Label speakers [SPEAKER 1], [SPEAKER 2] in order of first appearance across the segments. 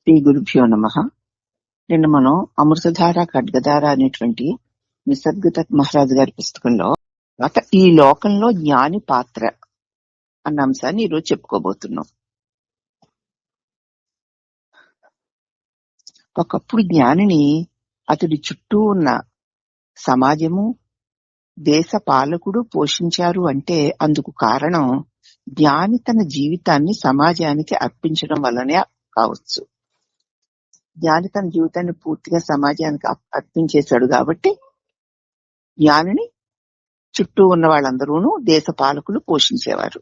[SPEAKER 1] శ్రీ గురుభ్యో నమః. నిన్న మనం అమృతధార ఖడ్గధార అనేటువంటి నిసర్గదత్ మహారాజు గారి పుస్తకంలో ఈ లోకంలో జ్ఞాని పాత్ర అన్న అంశాన్ని ఈరోజు చెప్పుకోబోతున్నాం. ఒకప్పుడు జ్ఞానిని అతడి చుట్టూ ఉన్న సమాజము, దేశ పాలకుడు పోషించారు అంటే అందుకు కారణం జ్ఞాని తన జీవితాన్ని సమాజానికి అర్పించడం వల్లనే కావచ్చు. జ్ఞాని తన జీవితాన్ని పూర్తిగా సమాజానికి అర్పించేశాడు కాబట్టి జ్ఞానిని చుట్టూ ఉన్న వాళ్ళందరూను దేశ పాలకులు పోషించేవారు.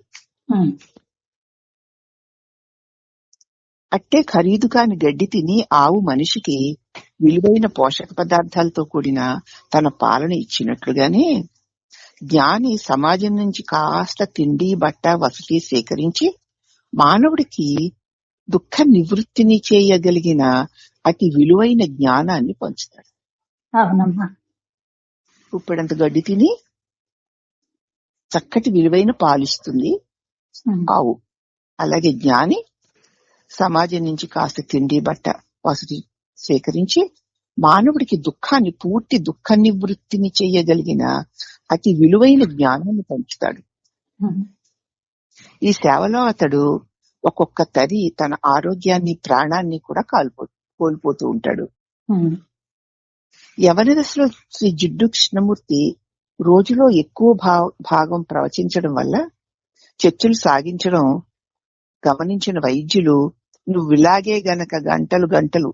[SPEAKER 1] అట్టే ఖరీదు కాని గడ్డి తిని ఆవు మనిషికి విలువైన పోషక పదార్థాలతో కూడిన తన పాలన ఇచ్చినట్లుగానే జ్ఞాని సమాజం నుంచి కాస్త తిండి, బట్ట, వసతి సేకరించి మానవుడికి దుఃఖ నివృత్తిని చేయగలిగిన అతి విలువైన జ్ఞానాన్ని పంచుతాడు.
[SPEAKER 2] అవునమ్మా.
[SPEAKER 1] ఇప్పుడంత గడ్డి తిని చక్కటి విలువైన పాలిస్తుంది ఆవు. అలాగే జ్ఞాని సమాజం నుంచి కాస్త తిండి, బట్ట, వసతి సేకరించి మానవుడికి పూర్తి దుఃఖ నివృత్తిని చేయగలిగిన అతి విలువైన జ్ఞానాన్ని పంచుతాడు. ఈ సేవలో అతడు ఒక్కొక్క తరి తన ఆరోగ్యాన్ని, ప్రాణాన్ని కూడా కోల్పోతూ ఉంటాడు. యవన దశలో శ్రీ జిడ్డు కృష్ణమూర్తి రోజులో ఎక్కువ భాగం ప్రవచించడం వల్ల చర్చలు సాగించడం గమనించిన వైద్యులు, నువ్వు ఇలాగే గనక గంటలు గంటలు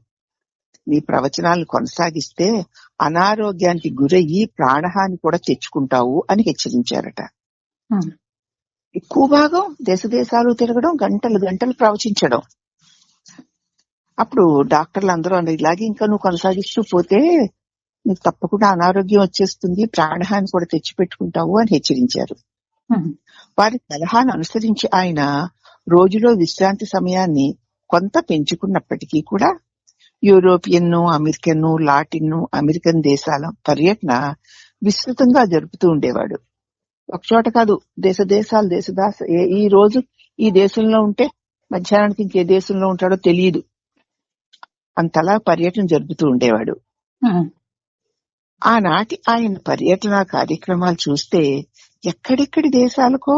[SPEAKER 1] నీ ప్రవచనాలను కొనసాగిస్తే అనారోగ్యానికి గురయ్యి ప్రాణహాని కూడా తెచ్చుకుంటావు అని హెచ్చరించారట. ఎక్కువ భాగం దేశాలు తిరగడం, గంటలు గంటలు ప్రవచించడం. అప్పుడు డాక్టర్లు అందరూ అన్నారు, ఇలాగే ఇంకా నువ్వు కొనసాగిస్తూ పోతే నీకు తప్పకుండా అనారోగ్యం వచ్చేస్తుంది, ప్రాణహాని కూడా తెచ్చిపెట్టుకుంటావు అని హెచ్చరించారు. వారి సలహాను అనుసరించి ఆయన రోజులో విశ్రాంతి సమయాన్ని కొంత పెంచుకున్నప్పటికీ కూడా యూరోపియన్, అమెరికన్, లాటిన్ అమెరికన్ దేశాల పర్యటన విస్తృతంగా జరుపుతూ ఉండేవాడు. ఒకచోట కాదు, దేశాలు ఈ రోజు ఈ దేశంలో ఉంటే మధ్యాహ్నానికి ఇంకే దేశంలో ఉంటాడో తెలియదు, అంతలా పర్యటన జరుపుతూ ఉండేవాడు. ఆనాటి ఆయన పర్యటన కార్యక్రమాలు చూస్తే ఎక్కడెక్కడి దేశాలకో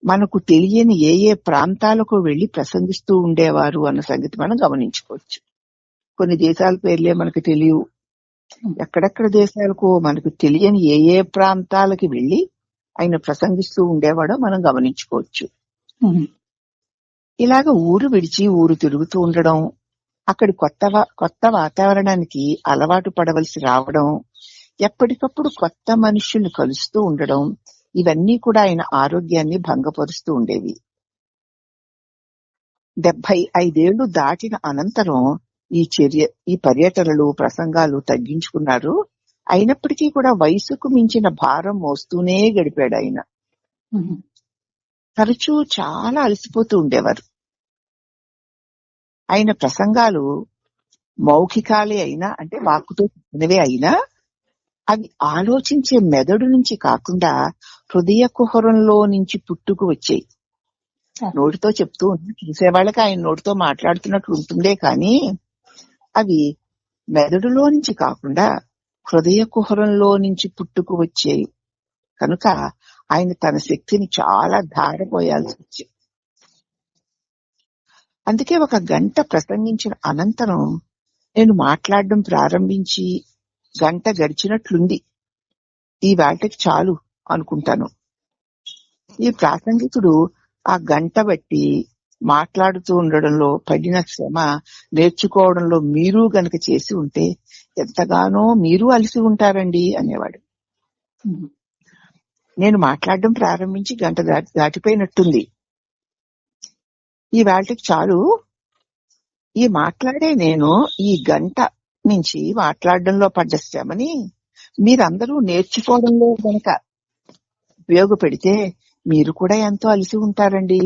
[SPEAKER 1] మనకు తెలియని ఏ ప్రాంతాలకు వెళ్లి ప్రసంగిస్తూ ఉండేవారు అన్న సంగతి మనం గమనించుకోవచ్చు. కొన్ని దేశాల పేర్లే మనకు తెలియవు, ఎక్కడెక్కడ దేశాలకు మనకు తెలియని ఏ ప్రాంతాలకి వెళ్లి ఆయన ప్రసంగిస్తూ ఉండేవాడో మనం గమనించుకోవచ్చు. ఇలాగ ఊరు విడిచి ఊరు తిరుగుతూ ఉండడం, అక్కడి కొత్త వాతావరణానికి అలవాటు పడవలసి రావడం, ఎప్పటికప్పుడు కొత్త మనుషుల్ని కలుస్తూ ఉండడం, ఇవన్నీ కూడా ఆయన ఆరోగ్యాన్ని భంగపరుస్తూ ఉండేవి. 75 ఏళ్లు దాటిన అనంతరం ఈ పర్యటనలు, ప్రసంగాలు తగ్గించుకున్నారు. అయినప్పటికీ కూడా వయసుకు మించిన భారం మోస్తూనే గడిపాడు ఆయన. తరచూ చాలా అలసిపోతూ ఉండేవారు. ఆయన ప్రసంగాలు మౌఖికాలే అయినా, అంటే వాక్కుతో చెప్పినవే అయినా, అవి ఆలోచించే మెదడు నుంచి కాకుండా హృదయ కుహరంలో నుంచి పుట్టుకు వచ్చాయి. నోటితో చెప్తూ చూసేవాళ్ళకి ఆయన నోటితో మాట్లాడుతున్నట్లు ఉంటుందే కానీ అవి మెదడులో నుంచి కాకుండా హృదయ కుహరంలో నుంచి పుట్టుకు వచ్చాయి. కనుక ఆయన తన శక్తిని చాలా ధారపోయాల్సి వచ్చింది. అందుకే 1 గంట ప్రసంగించిన అనంతరం నేను మాట్లాడడం ప్రారంభించి గంట గడిచినట్లుంది, ఈ వేళకి చాలు అనుకుంటాను. ఈ ప్రాసంగికుడు ఆ గంట బట్టి మాట్లాడుతూ ఉండడంలో పడిన శ్రమ నేర్చుకోవడంలో మీరు గనక చేసి ఉంటే ఎంతగానో మీరు అలసి ఉంటారండి అనేవాడు. నేను మాట్లాడడం ప్రారంభించి గంట దాటిపోయినట్టుంది, ఈ వేళకి చాలు. ఈ మాట్లాడే నేను ఈ గంట నుంచి మాట్లాడడంలో పడ్డ శ్రమని మీరందరూ నేర్చుకోవడంలో గనక ఉపయోగపెడితే మీరు కూడా ఎంతో అలసి ఉంటారండి.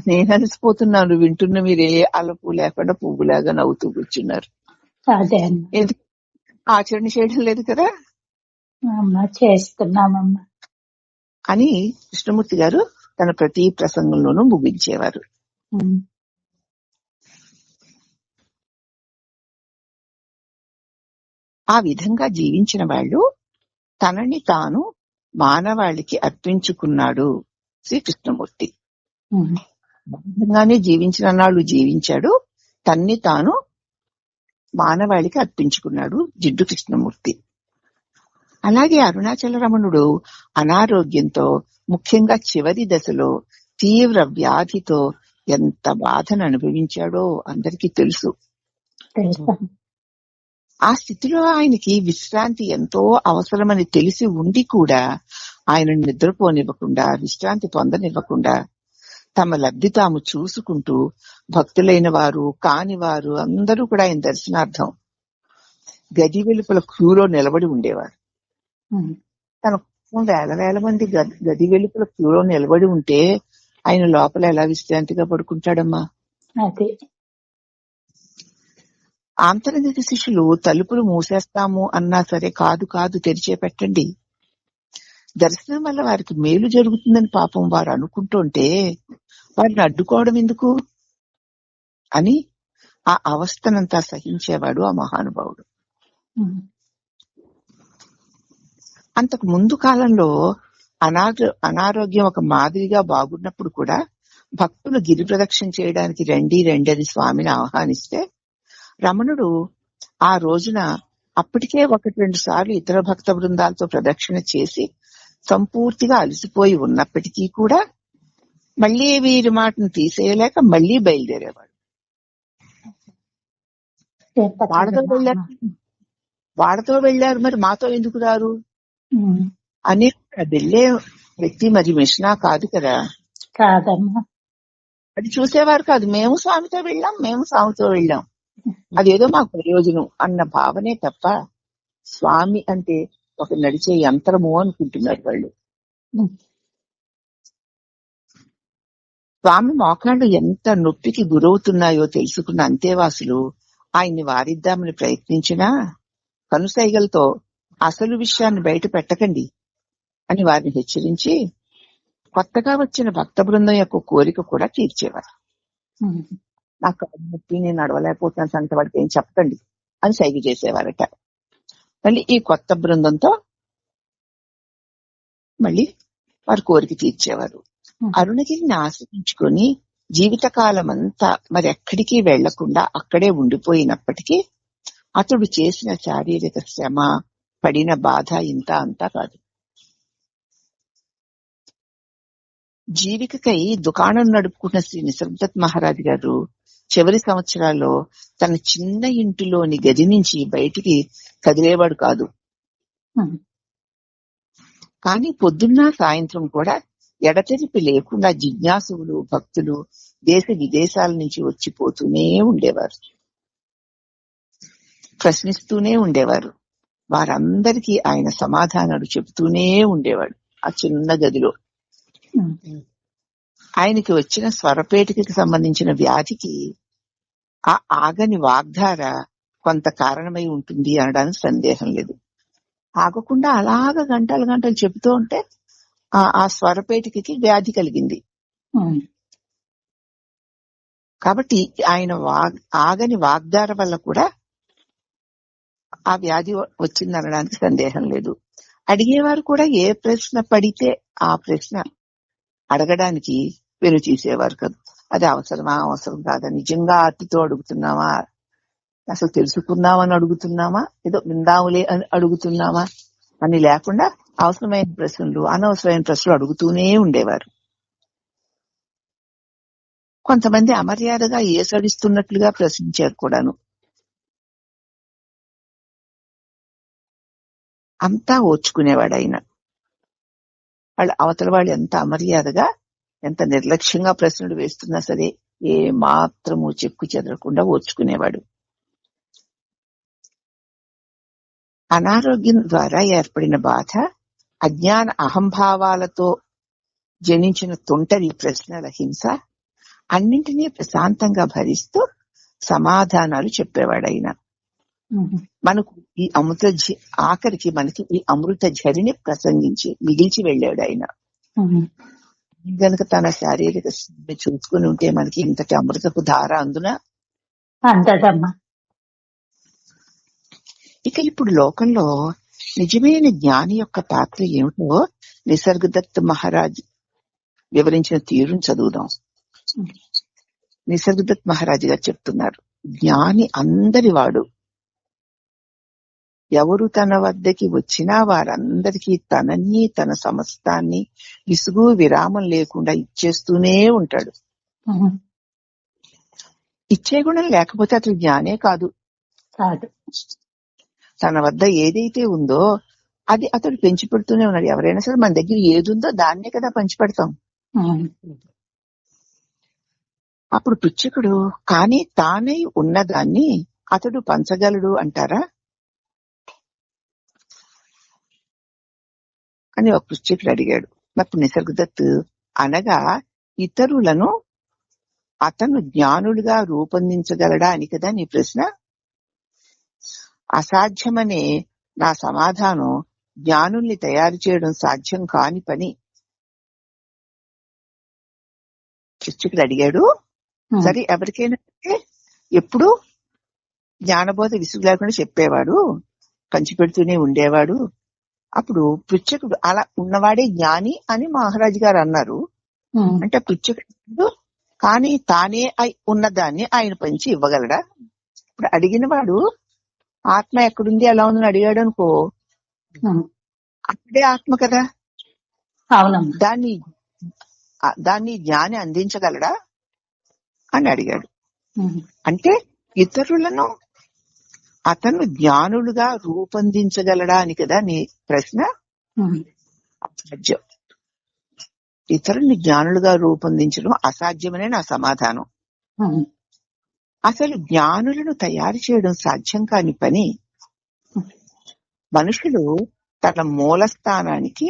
[SPEAKER 1] నేను అలసిపోతున్నాను, వింటున్న మీరే అలపు లేకుండా పువ్వులాగా నవ్వుతూ కూర్చున్నారు. ఆచరణ చేయడం లేదు కదా
[SPEAKER 2] చేస్తున్నామమ్మా
[SPEAKER 1] అని కృష్ణమూర్తి గారు తన ప్రతి ప్రసంగంలోనూ ముగించేవారు. ఆ విధంగా జీవించిన వాళ్ళు తనని తాను మానవాళికి అర్పించుకున్నాడు శ్రీకృష్ణమూర్తి. విధంగానే జీవించిన నాళ్ళు జీవించాడు, తన్ని తాను మానవాళికి అర్పించుకున్నాడు జిడ్డు కృష్ణమూర్తి. అలాగే అరుణాచల రమణుడు అనారోగ్యంతో, ముఖ్యంగా చివరి దశలో తీవ్ర వ్యాధితో ఎంత బాధను అనుభవించాడో అందరికీ తెలుసు. ఆ స్థితిలో ఆయనకి విశ్రాంతి ఎంతో అవసరమని తెలిసి ఉండి కూడా ఆయనను నిద్రపోనివ్వకుండా, విశ్రాంతి పొందనివ్వకుండా తమ లబ్ధి తాము చూసుకుంటూ భక్తులైన వారు కాని వారు అందరూ కూడా ఆయన దర్శనార్థం గది వెలుపల క్యూలో నిలబడి ఉండేవారు. తన వేల వేల మంది గది వెలుపల క్యూలో నిలబడి ఉంటే ఆయన లోపల ఎలా విశ్రాంతిగా పడుకుంటాడమ్మా? ఆంతరంగిక శిష్యులు తలుపులు మూసేస్తాము అన్నా సరే, కాదు కాదు తెరిచే పెట్టండి, దర్శనం వల్ల వారికి మేలు జరుగుతుందని పాపం వారు అనుకుంటుంటే వారిని అడ్డుకోవడం ఎందుకు అని ఆ అవస్థనంతా సహించేవాడు ఆ మహానుభావుడు. అంతకు ముందు కాలంలో అనారోగ్యం ఒక మాదిరిగా బాగున్నప్పుడు కూడా భక్తులు గిరి ప్రదక్షిణ చేయడానికి రండి రండి అని స్వామిని ఆహ్వానిస్తే రమణుడు ఆ రోజున అప్పటికే 1-2 సార్లు ఇతర భక్త బృందాలతో ప్రదక్షిణ చేసి సంపూర్తిగా అలసిపోయి ఉన్నప్పటికీ కూడా మళ్లీ వీరి మాటను తీసేయలేక మళ్లీ బయలుదేరేవాడు. వాళ్ళతో వెళ్లారు మరి మాతో ఎందుకు రారు అని వెళ్ళే వ్యక్తి మరి మిషనా కాదు కదా, అది చూసేవారు కాదు. మేము స్వామితో వెళ్ళాం, అదేదో మాకు ప్రయోజనం అన్న భావనే తప్ప స్వామి అంటే ఒక నడిచే యంత్రము అనుకుంటున్నారు వాళ్ళు. స్వామి మోకాళ్ళు ఎంత నొప్పికి గురవుతున్నాయో తెలుసుకున్న అంతేవాసులు ఆయన్ని వారిద్దామని ప్రయత్నించినా కనుసైగలతో అసలు విషయాన్ని బయట పెట్టకండి అని వారిని హెచ్చరించి కొత్తగా వచ్చిన భక్త బృందం యొక్క కోరిక కూడా తీర్చేవారు. నాకు నొప్పి, నేను నడవలేకపోతున్నాను సంత వాడికి ఏం చెప్పకండి అని సైగ చేసేవారట. మళ్ళీ ఈ కొత్త బృందంతో మళ్ళీ వారి కోరిక తీర్చేవారు. అరుణగిరిని ఆశ్రయించుకొని జీవితకాలం అంతా మరి ఎక్కడికి వెళ్లకుండా అక్కడే ఉండిపోయినప్పటికీ అతడు చేసిన శారీరక శ్రమ, పడిన బాధ ఇంత అంతా కాదు. జీవికకై దుకాణం నడుపుకున్న శ్రీ నిసర్గదత్ మహారాజ్ గారు చివరి సంవత్సరాల్లో తన చిన్న ఇంటిలోని గది నుంచి బయటికి కదిలేవాడు కాదు. కానీ పొద్దున్న సాయంత్రం కూడా ఎడతెరిపి లేకుండా జిజ్ఞాసులు, భక్తులు దేశ విదేశాల నుంచి వచ్చిపోతూనే ఉండేవారు, ప్రశ్నిస్తూనే ఉండేవారు. వారందరికీ ఆయన సమాధానాలు చెబుతూనే ఉండేవాడు ఆ చిన్న గదిలో. ఆయనకి వచ్చిన స్వరపేటికి సంబంధించిన వ్యాధికి ఆ ఆగని వాగ్ధార కొంత కారణమై ఉంటుంది అనడానికి సందేహం లేదు. ఆగకుండా అలాగ గంటలు చెబుతూ ఉంటే ఆ స్వరపేటికి వ్యాధి కలిగింది. కాబట్టి ఆయన ఆగని వాగ్దార వల్ల కూడా ఆ వ్యాధి వచ్చిందనడానికి సందేహం లేదు. అడిగేవారు కూడా ఏ ప్రశ్న పడితే ఆ ప్రశ్న అడగడానికి వెను తీసేవారు కదా. అది అవసరమా, అవసరం కాదా, నిజంగా ఆర్తితో అడుగుతున్నామా, అసలు తెలుసుకుందామని అడుగుతున్నామా, ఏదో విందాములే అని అడుగుతున్నామా అని లేకుండా అవసరమైన ప్రశ్నలు, అనవసరమైన ప్రశ్నలు అడుగుతూనే ఉండేవారు. కొంతమంది అమర్యాదగా ఏసడిస్తున్నట్లుగా ప్రశ్నించారు కూడాను. అంతా ఓర్చుకునేవాడు ఆయన. అవతల వాళ్ళు ఎంత అమర్యాదగా, ఎంత నిర్లక్ష్యంగా ప్రశ్నలు వేస్తున్నా సరే ఏ మాత్రము చెక్కు చెదరకుండా ఓర్చుకునేవాడు. అనారోగ్యం ద్వారా ఏర్పడిన బాధ, అజ్ఞాన అహంభావాలతో జనించిన తొంటరి ప్రశ్నల హింస అన్నింటినీ ప్రశాంతంగా భరిస్తూ సమాధానాలు చెప్పేవాడైనా. మనకు ఈ ఆఖరికి మనకి ఈ అమృత ఝరిని ప్రసంగించి మిగిల్చి వెళ్ళాడు ఆయన. గనక తన శారీరక చూసుకుని ఉంటే మనకి ఇంతటి అమృతపు ధార అందున. ఇక ఇప్పుడు లోకంలో నిజమైన జ్ఞాని యొక్క పాత్ర ఏమిటో నిసర్గదత్ మహారాజ్ వివరించిన తీరును చదువుదాం. నిసర్గదత్ మహారాజు గారు చెప్తున్నారు, జ్ఞాని అందరి వాడు, ఎవరు తన వద్దకి వచ్చినా వారందరికీ తనని తన సమస్తాన్ని విసుగు విరామం లేకుండా ఇచ్చేస్తూనే ఉంటాడు. ఇచ్చే గుణం లేకపోతే అతడు జ్ఞానే కాదు. తన వద్ద ఏదైతే ఉందో అది అతడు పెంచి పెడుతూనే ఉన్నాడు. ఎవరైనా సరే మన దగ్గర ఏది ఉందో దాన్నే కదా పంచిపెడతాం. అప్పుడు పిచ్చుకుడు కానీ తానై ఉన్నదాన్ని అతడు పంచగలడు అంటారా అని ఒక పిచ్చుకుడు అడిగాడు. అప్పుడు నిసర్గదత్ అనగా ఇతరులను అతను జ్ఞానుడిగా రూపొందించగలడా అని కదా నీ ప్రశ్న. అసాధ్యమనే నా సమాధానం జ్ఞానుల్ని తయారు చేయడం సాధ్యం కాని పని. పిచ్చుకుడు అడిగాడు, సరే ఎవరికైనా ఎప్పుడు జ్ఞానబోధ విసుగు లేకుండా చెప్పేవాడు, పంచిపెడుతూనే ఉండేవాడు. అప్పుడు పిచ్చుకుడు అలా ఉన్నవాడే జ్ఞాని అని మహారాజు గారు అన్నారు. అంటే పిచ్చుకుడు కానీ తానే ఉన్నదాన్ని ఆయన పంచి ఇవ్వగలడా? ఇప్పుడు అడిగిన వాడు ఆత్మ ఎక్కడుంది ఎలా ఉందని అడిగాడు అనుకో, అక్కడే ఆత్మ కదా, దాన్ని జ్ఞాని అందించగలడా అని అడిగాడు. అంటే ఇతరులను అతను జ్ఞానులుగా రూపొందించగలడా అని కదా నీ ప్రశ్న. అసాధ్యం. ఇతరుల్ని జ్ఞానులుగా రూపొందించడం అసాధ్యమనే నా సమాధానం. అసలు జ్ఞానులను తయారు చేయడం సాధ్యం కాని పని. మనుషులు తన మూల స్థానానికి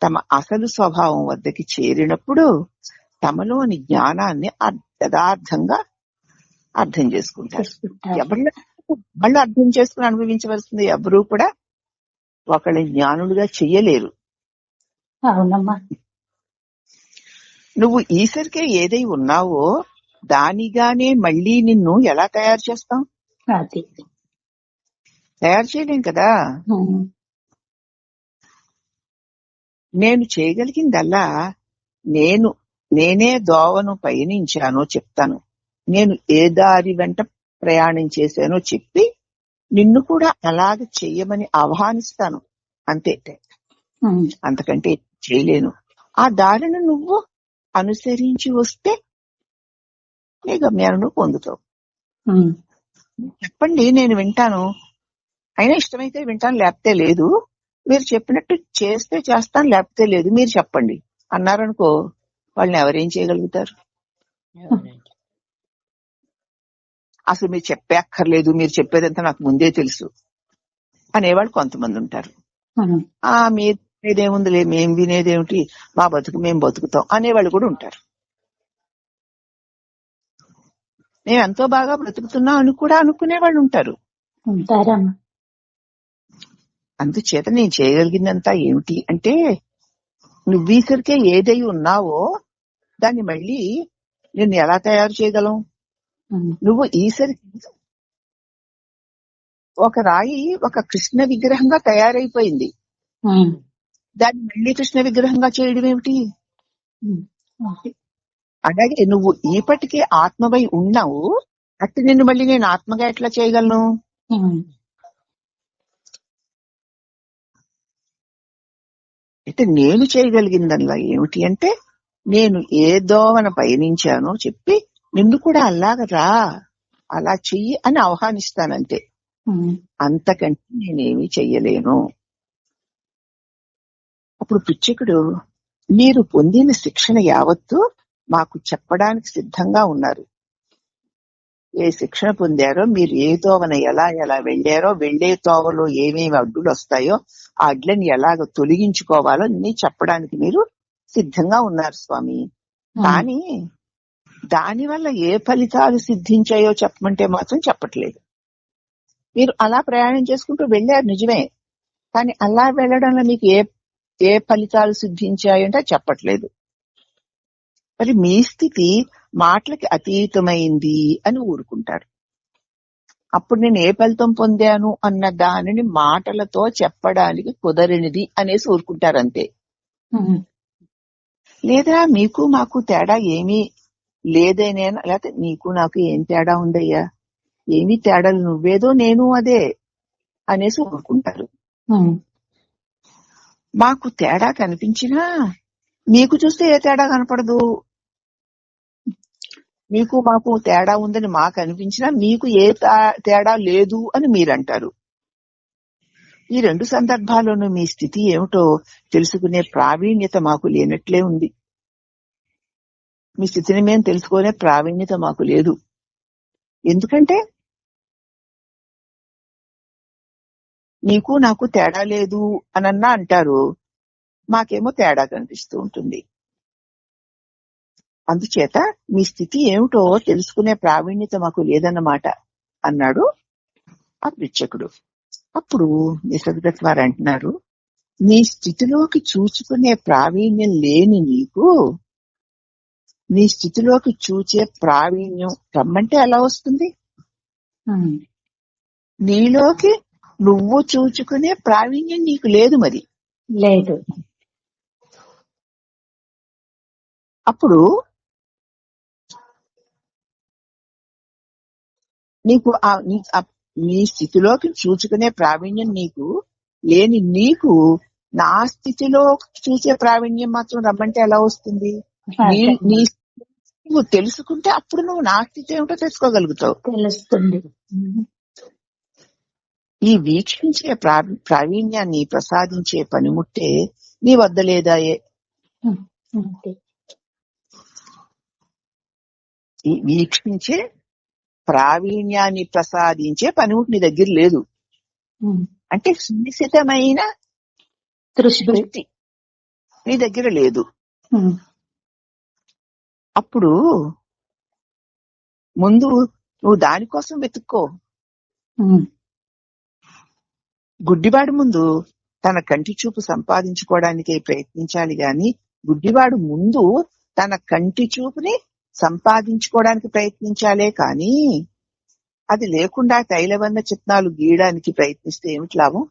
[SPEAKER 1] తమ అసలు స్వభావం వద్దకి చేరినప్పుడు తమలోని జ్ఞానాన్ని యథార్థంగా అర్థం చేసుకుంటారు. వాళ్ళు అర్థం చేసుకుని అనుభవించవలసింది ఎవరూ కూడా ఒకళ్ళని జ్ఞానులుగా చెయ్యలేరు. నువ్వు ఈసరికే ఏదై ఉన్నావో దానిగానే మళ్ళీ నిన్ను ఎలా తయారు చేస్తాం? తయారు చేయలేం కదా. నేను చేయగలిగిందల్లా నేనే దోవను పయనించానో చెప్తాను, నేను ఏ దారి వెంట ప్రయాణం చేశానో చెప్పి నిన్ను కూడా అలాగ చెయ్యమని ఆహ్వానిస్తాను అంతే. అంతకంటే చేయలేను. ఆ దారిని నువ్వు అనుసరించి వస్తే నీ గమ్యాలను పొందుతావు. చెప్పండి, నేను వింటాను, అయినా ఇష్టమైతే వింటాను, లేకపోతే లేదు. మీరు చెప్పినట్టు చేస్తే చేస్తాను, లేకపోతే లేదు, మీరు చెప్పండి అన్నారనుకో, వాళ్ళని ఎవరేం చేయగలుగుతారు? అసలు మీరు చెప్పక్కర్లేదు, మీరు చెప్పేదంతా నాకు ముందే తెలుసు అనేవాళ్ళు కొంతమంది ఉంటారు. మీరు వినేదేముందిలే, మేం వినేదేమిటి, మా బతుకు మేము బతుకుతాం అనేవాళ్ళు కూడా ఉంటారు. మేము ఎంతో బాగా బ్రతుకుతున్నాం అని కూడా అనుకునేవాళ్ళు ఉంటారు. అందుచేత నేను చేయగలిగిందంతా ఏమిటి అంటే, నువ్వీసరికే ఏదై ఉన్నావో దాన్ని మళ్ళీ నిన్ను ఎలా తయారు చేయగలం? నువ్వు ఈసరికి ఒక రాయి ఒక కృష్ణ విగ్రహంగా తయారైపోయింది, దాన్ని మళ్ళీ కృష్ణ విగ్రహంగా చేయడం ఏమిటి? అలాగే నువ్వు ఈపటికే ఆత్మవై ఉన్నావు, అట్టి నిన్ను మళ్ళీ నేను ఆత్మగా ఎట్లా చేయగలను? అయితే నేను చేయగలిగిందల్లా ఏమిటి అంటే, నేను ఏ దోవన పయనించానో చెప్పి నిన్ను కూడా అలాగరా అలా చెయ్యి అని ఆహ్వానిస్తానంతే. అంతకంటే నేనేమీ చెయ్యలేను. అప్పుడు పిచ్చుకుడు, మీరు పొందిన శిక్షణ యావత్తు మాకు చెప్పడానికి సిద్ధంగా ఉన్నారు. ఏ శిక్షణ పొందారో, మీరు ఏ తోవన ఎలా వెళ్ళారో, వెళ్లే తోవలో ఏమేమి అడ్డులు వస్తాయో ఆ అడ్లని ఎలాగ తొలగించుకోవాలో అన్ని చెప్పడానికి మీరు సిద్ధంగా ఉన్నారు స్వామి. కానీ దానివల్ల ఏ ఫలితాలు సిద్ధించాయో చెప్పమంటే మాత్రం చెప్పట్లేదు. మీరు అలా ప్రయాణం చేసుకుంటూ వెళ్ళారు నిజమే, కానీ అలా వెళ్ళడంలో మీకు ఏ ఫలితాలు సిద్ధించాయంటే చెప్పట్లేదు. మరి మీ స్థితి మాటలకి అతీతమైంది అని ఊరుకుంటారు. అప్పుడు నేను ఏ ఫలితం పొందాను అన్న దానిని మాటలతో చెప్పడానికి కుదరనిది అనేసి ఊరుకుంటారంతే. లేదా మీకు మాకు తేడా ఏమీ లేదనేనా, లేకపోతే నీకు నాకు ఏం తేడా ఉందయ్యా, ఏమీ తేడాలు, నువ్వేదో నేను అదే అనేసి ఊరుకుంటారు. మాకు తేడా కనిపించినా మీకు చూస్తే ఏ తేడా కనపడదు. మీకు మాకు తేడా ఉందని మాకు అనిపించినా మీకు ఏ తేడా లేదు అని మీరంటారు. ఈ రెండు సందర్భాల్లోనూ మీ స్థితి ఏమిటో తెలుసుకునే ప్రావీణ్యత మాకు లేనట్లే ఉంది. మీ స్థితిని మేము తెలుసుకునే ప్రావీణ్యత మాకు లేదు. ఎందుకంటే నీకు నాకు తేడా లేదు అనన్నా అంటారు, మాకేమో తేడా కనిపిస్తూ ఉంటుంది. అందుచేత మీ స్థితి ఏమిటో తెలుసుకునే ప్రావీణ్యత మాకు లేదన్నమాట అన్నాడు ఆ పృచ్ఛకుడు. అప్పుడు నిసర్గదత్ వారు అంటున్నారు, నీ స్థితిలోకి చూచుకునే ప్రావీణ్యం లేని నీకు నీ స్థితిలోకి చూచే ప్రావీణ్యం రమ్మంటే ఎలా వస్తుంది? నీలోకి నువ్వు చూచుకునే ప్రావీణ్యం నీకు లేదు, మరి
[SPEAKER 2] లేదు.
[SPEAKER 1] అప్పుడు నీకు నీ స్థితిలోకి చూచుకునే ప్రావీణ్యం నీకు లేని నీకు నా స్థితిలో చూసే ప్రావీణ్యం మాత్రం రమ్మంటే ఎలా వస్తుంది? నువ్వు తెలుసుకుంటే అప్పుడు నువ్వు నా స్థితి ఏమిటో తెలుసుకోగలుగుతావు,
[SPEAKER 2] తెలుస్తుంది.
[SPEAKER 1] ఈ వీక్షించే ప్రావీణ్యాన్ని ప్రసాదించే పనిముట్టే నీ వద్ద లేదాయే. ఈ వీక్షించే ప్రావీణ్యాన్ని ప్రసాదించే పనిముట్టు నీ దగ్గర లేదు. అంటే సునిశ్చితమైన దృష్టి నీ దగ్గర లేదు. అప్పుడు ముందు నువ్వు దానికోసం వెతుక్కో. గుడ్డివాడు ముందు తన కంటి చూపు సంపాదించుకోవడానికి ప్రయత్నించాలి గాని, గుడ్డివాడు ముందు తన కంటి చూపుని సంపాదించుకోవడానికి ప్రయత్నించాలే కాని అది లేకుండా తైలవన్న చిత్నాలు గీయడానికి ప్రయత్నిస్తే ఏమిటి లాభం?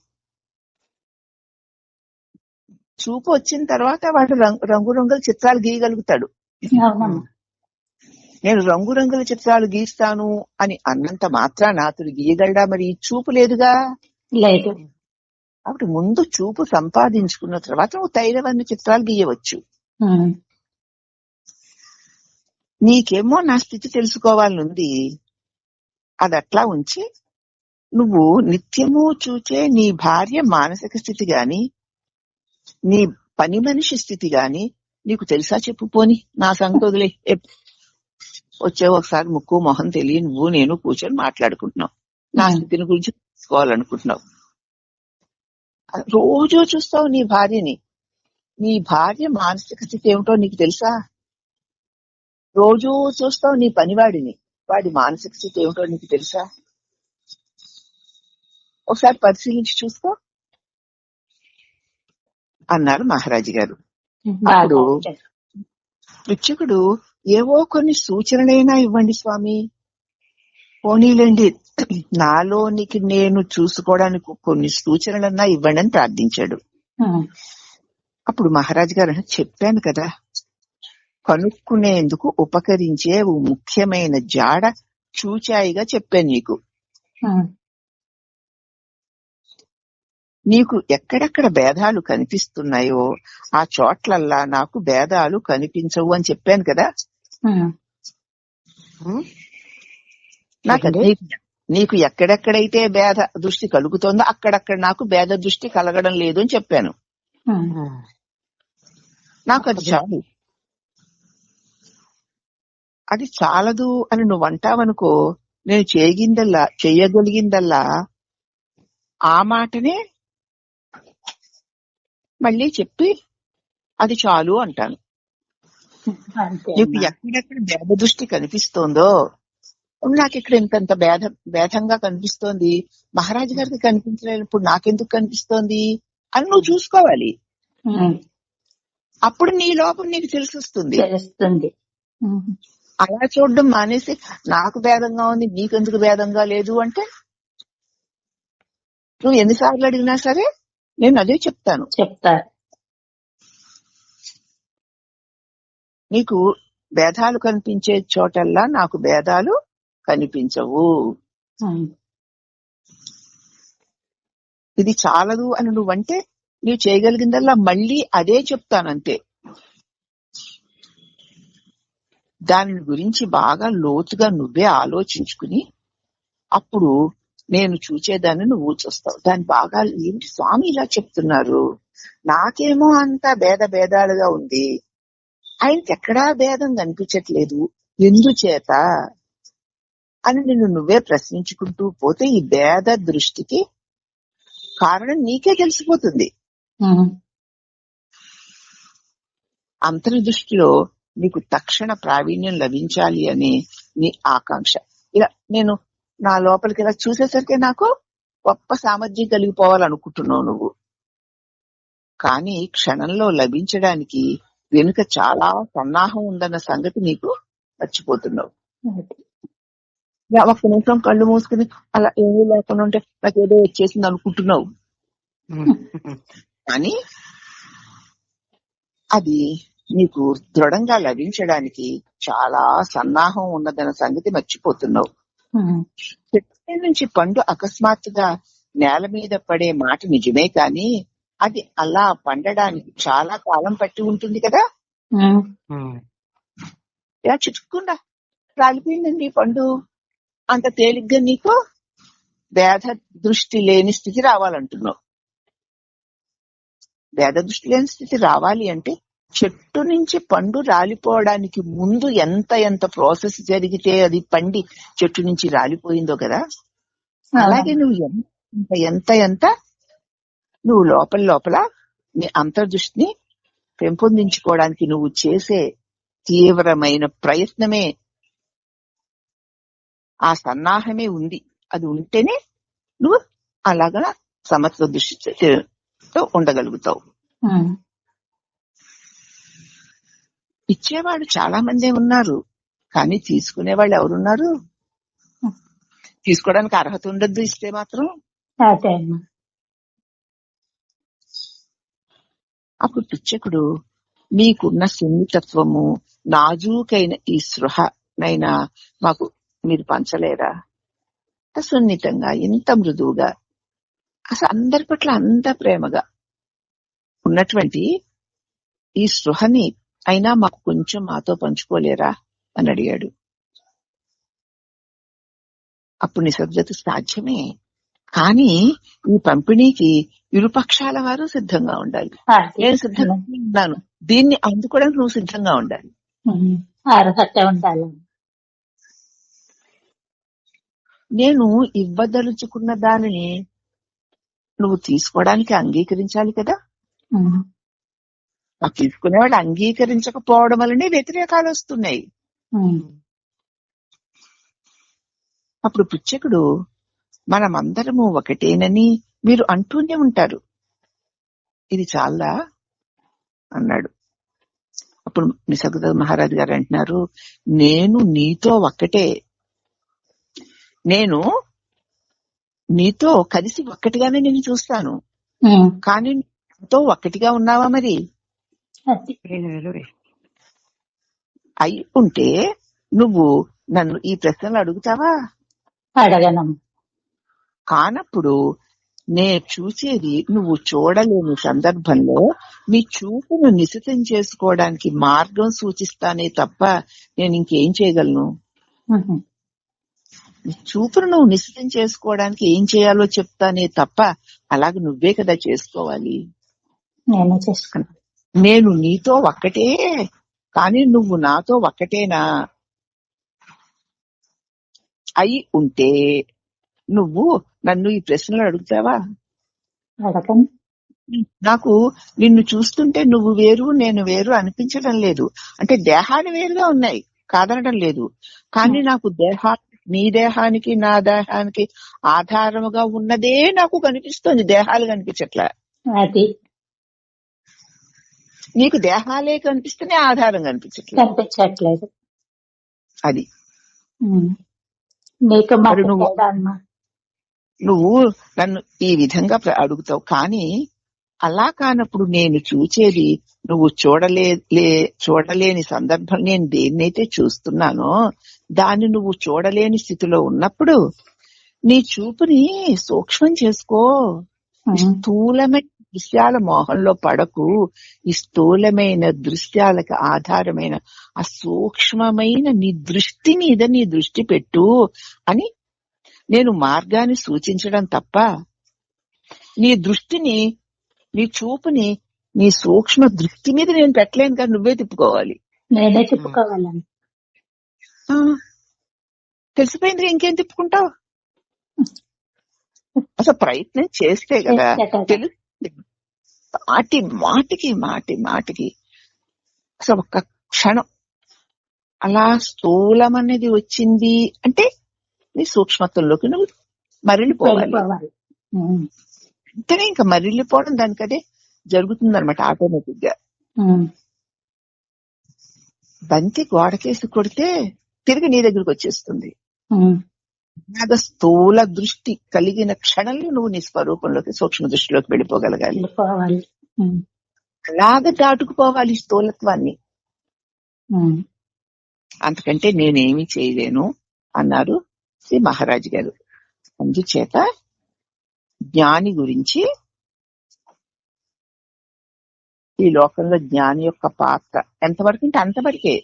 [SPEAKER 1] చూపు వచ్చిన తర్వాత వాడు రంగురంగుల చిత్రాలు గీయగలుగుతాడు. నేను రంగురంగుల చిత్రాలు గీస్తాను అని అన్నంత మాత్రాన అతడు గీయగలడా? మరి చూపు లేదుగా.
[SPEAKER 2] లేదు.
[SPEAKER 1] అప్పుడు ముందు చూపు సంపాదించుకున్న తర్వాత నువ్వు తైలవన్న చిత్రాలు గీయవచ్చు. నీకేమో నా స్థితి తెలుసుకోవాలనుంది, అది అట్లా ఉంచి నువ్వు నిత్యము చూచే నీ భార్య మానసిక స్థితి గాని నీ పని మనిషి స్థితి గాని నీకు తెలుసా? చెప్పు. పోని నా సంగతి వదిలే. వచ్చే ఒకసారి ముక్కు మొహం తెలియ నువ్వు నేను కూర్చొని మాట్లాడుకుంటున్నావు, నా స్థితిని గురించి తెలుసుకోవాలనుకుంటున్నావు. రోజు చూస్తావు నీ భార్యని, నీ భార్య మానసిక స్థితి ఏమిటో నీకు తెలుసా? రోజు చూస్తావు నీ పనివాడిని, వాడి మానసిక స్థితి ఏమిటో నీకు తెలుసా? ఒకసారి పరిశీలించి చూసుకో అన్నారు మహారాజు గారు. అప్పుడు పృచ్ఛకుడు, ఏవో కొన్ని సూచనలైనా ఇవ్వండి స్వామి. పోనీలండి, నాలోనికి నేను చూసుకోవడానికి కొన్ని సూచనలన్నా ఇవ్వండి అని ప్రార్థించాడు. అప్పుడు మహారాజు గారు, చెప్పాను కదా, కనుక్కునేందుకు ఉపకరించే ముఖ్యమైన జాడ చూచాయిగా చెప్పాను నీకు. నీకు ఎక్కడెక్కడ భేదాలు కనిపిస్తున్నాయో ఆ చోట్లల్లా నాకు భేదాలు కనిపించవు అని చెప్పాను కదా. నాకు నీకు ఎక్కడెక్కడైతే భేద దృష్టి కలుగుతుందో అక్కడక్కడ నాకు భేద దృష్టి కలగడం లేదు అని చెప్పాను. నాకు అది చాలు. అది చాలదు అని నువ్వు అంటావనుకో, నేను చేయగలిగిందల్లా ఆ మాటనే మళ్ళీ చెప్పి అది చాలు అంటాను. నీకు ఎక్కడెక్కడ భేద దృష్టి కనిపిస్తోందో, నాకు ఇక్కడ ఇంతంత భేదంగా కనిపిస్తోంది, మహారాజు గారికి కనిపించలేనప్పుడు నాకెందుకు కనిపిస్తోంది అని నువ్వు చూసుకోవాలి. అప్పుడు నీ లోపం నీకు తెలిసి వస్తుంది. అలా చూడడం మానేసి నాకు భేదంగా ఉంది నీకెందుకు భేదంగా లేదు అంటే నువ్వు ఎన్నిసార్లు అడిగినా సరే నేను అదే చెప్తాను.
[SPEAKER 2] చెప్తారు.
[SPEAKER 1] నీకు భేదాలు కనిపించే చోటల్లా నాకు భేదాలు కనిపించవు. ఇది చాలదు అని నువ్వంటే నీవు చేయగలిగిందల్లా మళ్ళీ అదే చెప్తానంతే. దాని గురించి బాగా లోతుగా నువ్వే ఆలోచించుకుని అప్పుడు నేను చూచేదాన్ని నువ్వు చూస్తావు. దాన్ని బాగా ఏమిటి స్వామి ఇలా చెప్తున్నారు, నాకేమో అంత భేదాలుగా ఉంది, ఆయనకి ఎక్కడా భేదం కనిపించట్లేదు, ఎందుచేత అని నిన్ను నువ్వే ప్రశ్నించుకుంటూ పోతే ఈ భేద దృష్టికి కారణం నీకే తెలిసిపోతుంది. అంతర్దృష్టిలో నీకు తక్షణ ప్రావీణ్యం లభించాలి అని నీ ఆకాంక్ష. ఇలా నేను నా లోపలికి ఇలా చూసేసరికి నాకు గొప్ప సామర్థ్యం కలిగిపోవాలనుకుంటున్నావు నువ్వు. కానీ క్షణంలో లభించడానికి వెనుక చాలా సన్నాహం ఉందన్న సంగతి నీకు మర్చిపోతున్నావు. ఒక్క నిమిషం కళ్ళు మూసుకుని అలా ఏమీ లేకుండా ఉంటే నాకు ఏదో వచ్చేసింది అనుకుంటున్నావు. కానీ అది నీకు దృఢంగా లభించడానికి చాలా సన్నాహం ఉన్నదన్న సంగతి మర్చిపోతున్నావు. చెట్టు నుంచి పండు అకస్మాత్తుగా నేల మీద పడే మాట నిజమే, కానీ అది అలా పండడానికి చాలా కాలం పట్టి ఉంటుంది కదా. ఇలా చిట్టుకుండా రాలిపోయిందండి పండు, అంత తేలిగ్గా నీకు భేద దృష్టి లేని స్థితి రావాలంటున్నావు. భేద దృష్టి లేని స్థితి రావాలి అంటే చెట్టు నుంచి పండు రాలిపోవడానికి ముందు ఎంత ప్రాసెస్ జరిగితే అది పండి చెట్టు నుంచి రాలిపోయిందో కదా, అలాగే నువ్వు ఎంత నువ్వు లోపల నీ అంతర్దృష్టిని పెంపొందించుకోవడానికి నువ్వు చేసే తీవ్రమైన ప్రయత్నమే, ఆ సన్నాహమే ఉంది. అది ఉంటేనే నువ్వు అలాగా సమత్వ దృష్టితో ఉండగలుగుతావు. ఇచ్చేవాడు చాలా మందే ఉన్నారు, కానీ తీసుకునే వాళ్ళు ఎవరున్నారు? తీసుకోవడానికి అర్హత ఉండద్దు ఇస్తే మాత్రం. అప్పుడు పిచ్చకుడు మీకున్న సున్నితత్వము, నాజూకైన ఈ సృహనైనా మాకు మీరు పంచలేరా? ఇంత సున్నితంగా, ఇంత మృదువుగా, అసలు అందరి పట్ల అంత ప్రేమగా ఉన్నటువంటి ఈ సృహని అయినా మాకు కొంచెం మాతో పంచుకోలేరా అని అడిగాడు. అప్పుడు నిశ్శబ్దత సాధ్యమే, కానీ ఈ పంపిణీకి ఇరుపక్షాల వారు సిద్ధంగా ఉండాలి. నేను సిద్ధంగా ఉన్నాను, దీన్ని అందుకోవడానికి నువ్వు సిద్ధంగా ఉండాలి.
[SPEAKER 2] అర్హత ఉండాలి.
[SPEAKER 1] నేను ఇవ్వదలుచుకున్న దానిని నువ్వు తీసుకోవడానికి అంగీకరించాలి కదా. ఆ తీసుకునేవాళ్ళు అంగీకరించకపోవడం వల్లనే వ్యతిరేకాలు వస్తున్నాయి. అప్పుడు పిచ్చకుడు మనమందరము ఒకటేనని మీరు అంటూనే ఉంటారు, ఇది చాలా అన్నాడు. అప్పుడు నిసర్గ మహారాజు గారు అంటున్నారు, నేను నీతో ఒక్కటే, నేను నీతో కలిసి ఒక్కటిగానే నేను చూస్తాను, కానీ నీతో ఒక్కటిగా ఉన్నావా? మరి అయి ఉంటే నువ్వు నన్ను ఈ ప్రశ్నలు అడుగుతావా?
[SPEAKER 2] అడగను.
[SPEAKER 1] కానప్పుడు నేను చూసేది నువ్వు చూడలేని సందర్భంలో నీ చూపును నిశితం చేసుకోవడానికి మార్గం సూచిస్తానే తప్ప నేను ఇంకేం చేయగలను? నీ చూపును నువ్వు నిశితం చేసుకోవడానికి ఏం చేయాలో చెప్తానే తప్ప అలాగే నువ్వే కదా చేసుకోవాలి.
[SPEAKER 2] నేనే చేసుకున్నా.
[SPEAKER 1] నేను నీతో ఒక్కటే, కానీ నువ్వు నాతో ఒక్కటేనా? అయి ఉంటే నువ్వు నన్ను ఈ ప్రశ్నలు అడుగుతావా?
[SPEAKER 2] అడగను.
[SPEAKER 1] నాకు నిన్ను చూస్తుంటే నువ్వు వేరు నేను వేరు అనిపించడం లేదు. అంటే దేహాలు వేరుగా ఉన్నాయి కాదనడం లేదు, కానీ నాకు నీ దేహానికి నా దేహానికి ఆధారముగా ఉన్నదే నాకు కనిపిస్తుంది, దేహాలు కనిపించట్లా.
[SPEAKER 2] అది
[SPEAKER 1] నీకు దేహాలే కనిపిస్తేనే ఆధారం కనిపించట్లేదు. అది.
[SPEAKER 2] నీకు
[SPEAKER 1] మరి
[SPEAKER 2] మాకు
[SPEAKER 1] నువ్వు
[SPEAKER 2] తేడా అమ్మా.
[SPEAKER 1] నువ్వు నన్ను ఈ విధంగా అడుగుతావు, కానీ అలా కానప్పుడు నేను చూచేది నువ్వు చూడలేని సందర్భం. నేను దేన్నైతే చూస్తున్నానో దాన్ని నువ్వు చూడలేని స్థితిలో ఉన్నప్పుడు నీ చూపుని సూక్ష్మం చేసుకో. స్థూలమైన దృశ్యాల మోహంలో పడకు. ఈ స్థూలమైన దృశ్యాలకు ఆధారమైన ఆ సూక్ష్మమైన నీ దృష్టి మీద నీ దృష్టి పెట్టు అని నేను మార్గాన్ని సూచించడం తప్ప, నీ దృష్టిని, నీ చూపుని నీ సూక్ష్మ దృష్టి మీద నేను పెట్టలేను కదా, నువ్వే తిప్పుకోవాలి.
[SPEAKER 2] నేనే చెప్పుకోవాలని
[SPEAKER 1] తెలిసిపోయింది, ఇంకేం తిప్పుకుంటావు? అసలు ప్రయత్నం చేస్తే కదా తెలుస్తుంది. మాటికి అసలు ఒక్క క్షణం అలా స్థూలం అనేది వచ్చింది అంటే నీ సూక్ష్మత్వంలోకి నువ్వు మరలిపోవాలి. అంతనే ఇంకా మరలిపోవడం దానికదే జరుగుతుంది అనమాట ఆటోమేటిక్ గా. బంతి గోడకేసి కొడితే తిరిగి నీ దగ్గరికి వచ్చేస్తుంది. అలాగ స్థూల దృష్టి కలిగిన క్షణంలో నువ్వు నీ స్వరూపంలోకి సూక్ష్మ దృష్టిలోకి వెళ్ళిపోగలగాలి. అలాగ దాటుకుపోవాలి స్థూలత్వాన్ని. అంతకంటే నేనేమి చేయలేను అన్నారు శ్రీ మహారాజు గారు. అందుచేత జ్ఞాని గురించి, ఈ లోకంలో జ్ఞాని యొక్క పాత్ర ఎంతవరకు అంటే అంతవరకే.